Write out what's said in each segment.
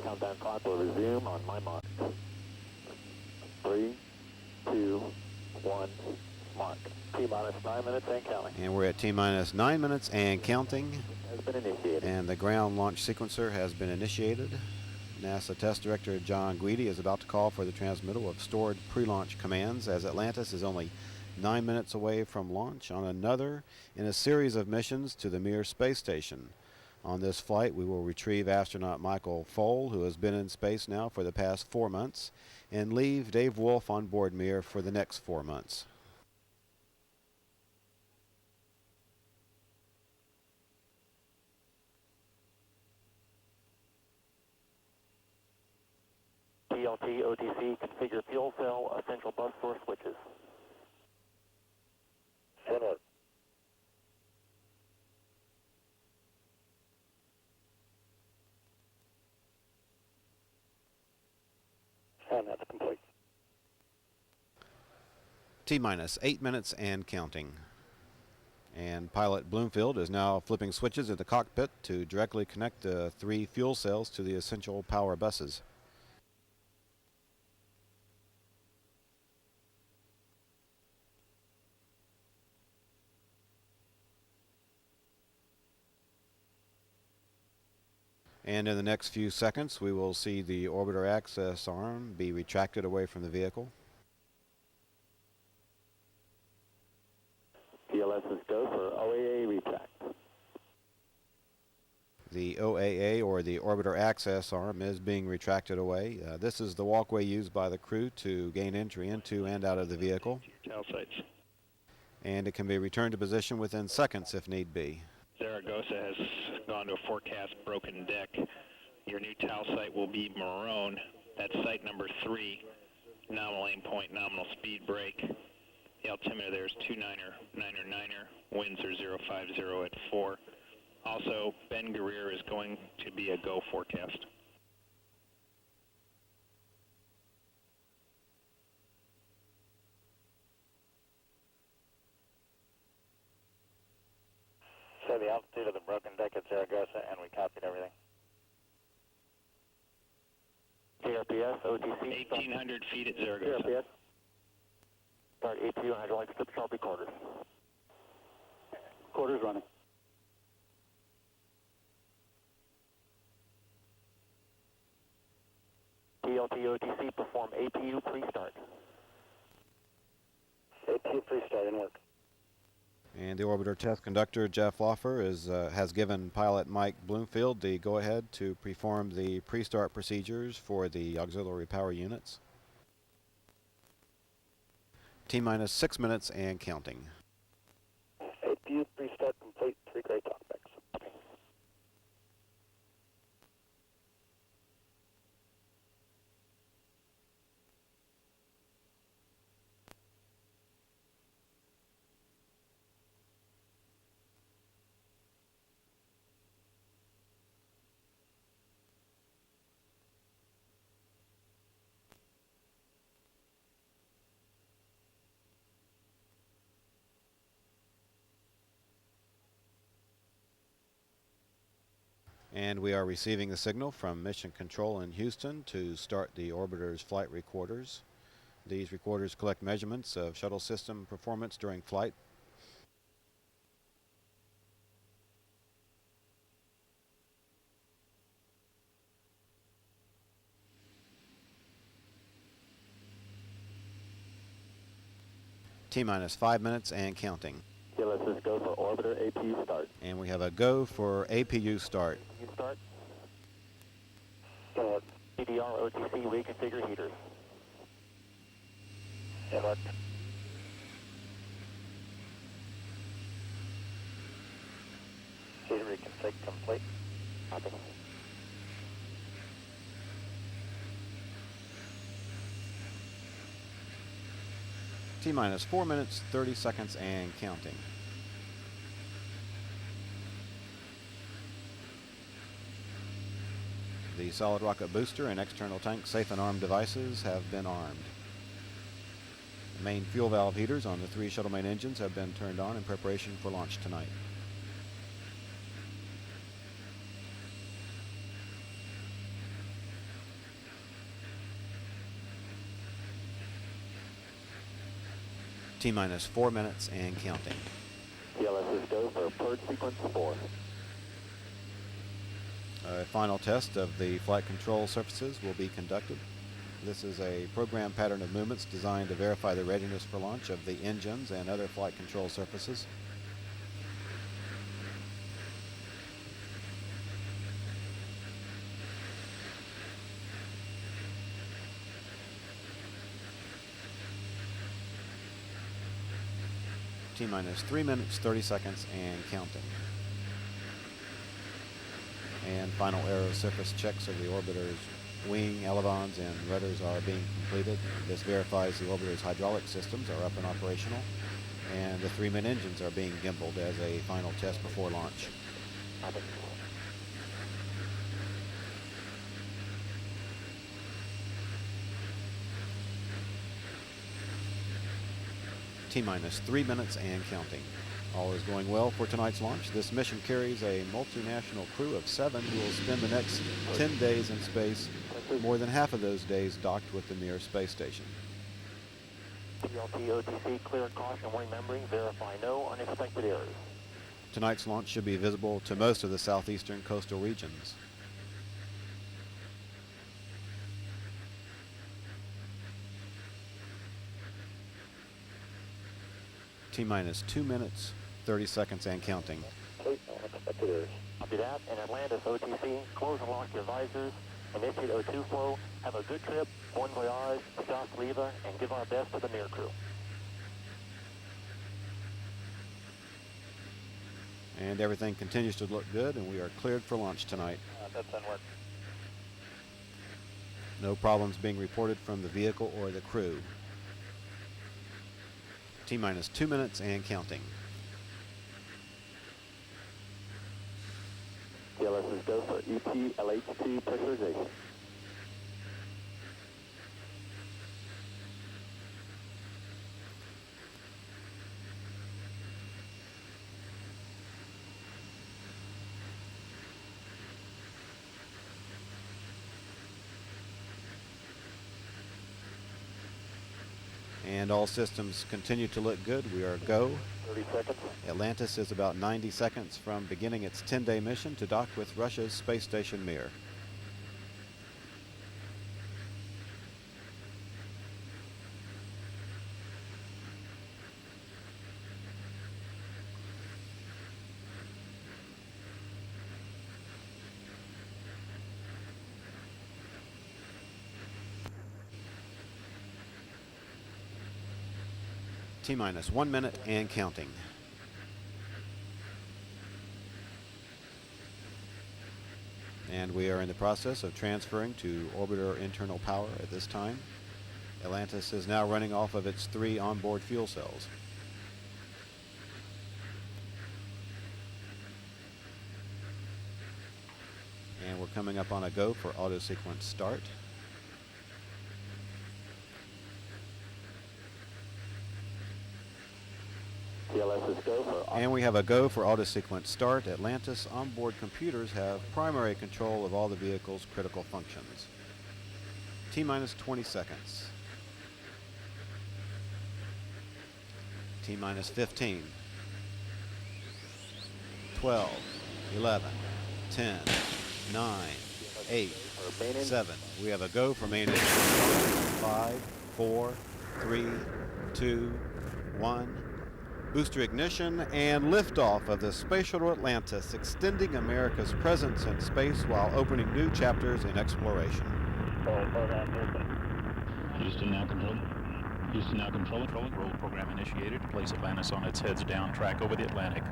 Countdown clock will resume on my mark. 3, 2, 1, mark. T-minus 9 minutes and counting. And we're at T-minus 9 minutes and counting. Has been initiated. And the ground launch sequencer has been initiated. NASA Test Director John Guidi is about to call for the transmittal of stored pre-launch commands as Atlantis is only 9 minutes away from launch on another in a series of missions to the Mir space station. On this flight, we will retrieve astronaut Michael Foale, who has been in space now for the past 4 months, and leave Dave Wolf on board Mir for the next 4 months. TLT, OTC, configure fuel cell, essential bus source switches. Forward. And that's complete. T-minus 8 minutes and counting. And pilot Bloomfield is now flipping switches in the cockpit to directly connect the 3 fuel cells to the essential power buses. And in the next few seconds, we will see the orbiter access arm be retracted away from the vehicle. PLS is go for OAA retract. The OAA, or the orbiter access arm, is being retracted away. This is the walkway used by the crew to gain entry into and out of the vehicle. Tail sights. And it can be returned to position within seconds if need be. Zaragoza has gone to a forecast broken deck. Your new TAL site will be Marone. That's site number 3. Nominal aim point, nominal speed break. The altimeter there is 29er. Winds are 050 at 4. Also, Ben Guerrier is going to be a go forecast. So the altitude of the broken deck at Zaragoza, and we copied everything. JRPS, OTC. 1,800 feet at Zaragoza. JRPS. Start APU and hydraulic slip sharp recorders. Recorders running. TLT, OTC, perform APU pre-start. APU pre-start in work. And the orbiter test conductor, Jeff Loffer, has given pilot Mike Bloomfield the go-ahead to perform the pre-start procedures for the auxiliary power units. T-minus 6 minutes and counting. APU pre-start complete, 3 gray talkbacks. And we are receiving the signal from Mission Control in Houston to start the orbiter's flight recorders. These recorders collect measurements of shuttle system performance during flight. T-minus 5 minutes and counting. Okay, let's just go for orbiter APU start. And we have a go for APU start. APU start. Start. CDR, OTC, reconfigure heaters. Start. Heater reconfig complete. Copy. T-minus 4 minutes, 30 seconds and counting. The solid rocket booster and external tank safe and armed devices have been armed. The main fuel valve heaters on the 3 shuttle main engines have been turned on in preparation for launch tonight. T-minus 4 minutes and counting. TLS is go for purge sequence 4. A final test of the flight control surfaces will be conducted. This is a program pattern of movements designed to verify the readiness for launch of the engines and other flight control surfaces. T-minus 3 minutes, 30 seconds, and counting. And final aero surface checks of the orbiter's wing, elevons, and rudders are being completed. This verifies the orbiter's hydraulic systems are up and operational, and the 3-min engines are being gimbaled as a final test before launch. T-minus 3 minutes and counting. All is going well for tonight's launch. This mission carries a multinational crew of 7 who will spend the next 10 days in space, more than half of those days docked with the Mir space station. TLT OTC, clear caution, remembering, verify no unexpected errors. Tonight's launch should be visible to most of the southeastern coastal regions. T-minus 2 minutes, 30 seconds, and counting. Unexpected errors. Copy that. In Atlantis OTC, close and lock your visors. Initiate O2 flow. Have a good trip. Bon voyage. Scott Leva, and give our best to the Mir crew. And everything continues to look good, and we are cleared for launch tonight. That's on work. No problems being reported from the vehicle or the crew. T-minus 2 minutes and counting. TLS is go for EP LH2 pressurization. And all systems continue to look good. We are go. 30 seconds. Atlantis is about 90 seconds from beginning its 10-day mission to dock with Russia's space station Mir. T-minus 1 minute and counting. And we are in the process of transferring to orbiter internal power at this time. Atlantis is now running off of its 3 onboard fuel cells. And we're coming up on a go for auto sequence start. TLS is go for... And we have a go for auto sequence start. Atlantis onboard computers have primary control of all the vehicle's critical functions. T-minus 20 seconds. T-minus 15. 12, 11, 10, 9, 8, 7. We have a go for main engine. 5, 4, 3, 2, 1. Booster ignition and liftoff of the Space Shuttle Atlantis, extending America's presence in space while opening new chapters in exploration. Houston now controlling. Houston now controlling. Roll program initiated to place Atlantis on its heads down track over the Atlantic.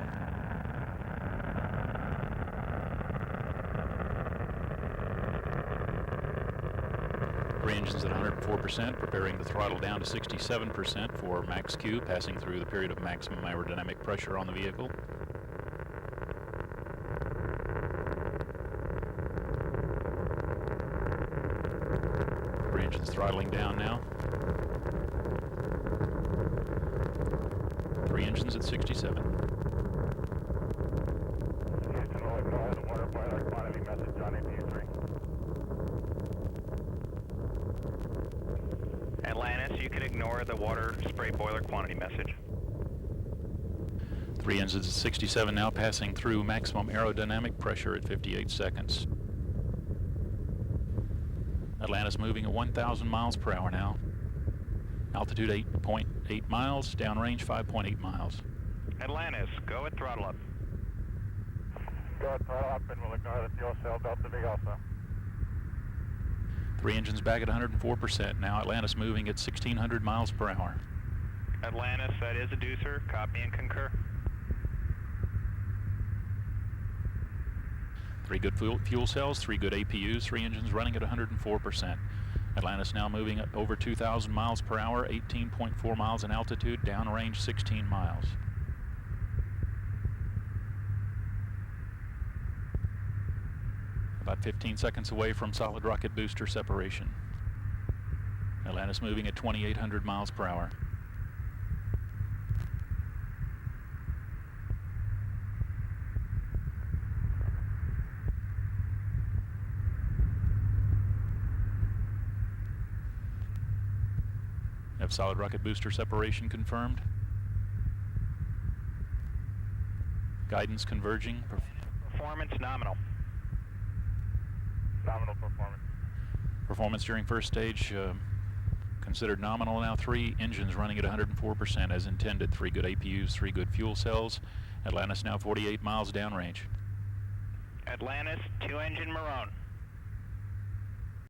Engines at 104%, preparing the throttle down to 67% for max Q, passing through the period of maximum aerodynamic pressure on the vehicle. Engines throttling down now. 3 engines at 67. Atlantis, you can ignore the water spray boiler quantity message. 3 engines at 67 now, passing through maximum aerodynamic pressure at 58 seconds. Atlantis moving at 1,000 miles per hour now. Altitude 8.8 miles, downrange 5.8 miles. Atlantis, go at throttle up. Go at throttle up and we'll ignore the fuel cell Delta V also. 3 engines back at 104%. Now Atlantis moving at 1,600 miles per hour. Atlantis, that is a deucer. Copy and concur. 3 good fuel cells, 3 good APUs, 3 engines running at 104%. Atlantis now moving at over 2,000 miles per hour, 18.4 miles in altitude, downrange 16 miles. About 15 seconds away from solid rocket booster separation. Atlantis moving at 2,800 miles per hour. Have solid rocket booster separation confirmed. Guidance converging. Performance nominal. Nominal performance. Performance during first stage considered nominal now. 3 engines running at 104% as intended. 3 good APUs, 3 good fuel cells. Atlantis now 48 miles downrange. Atlantis, 2 engine Marone.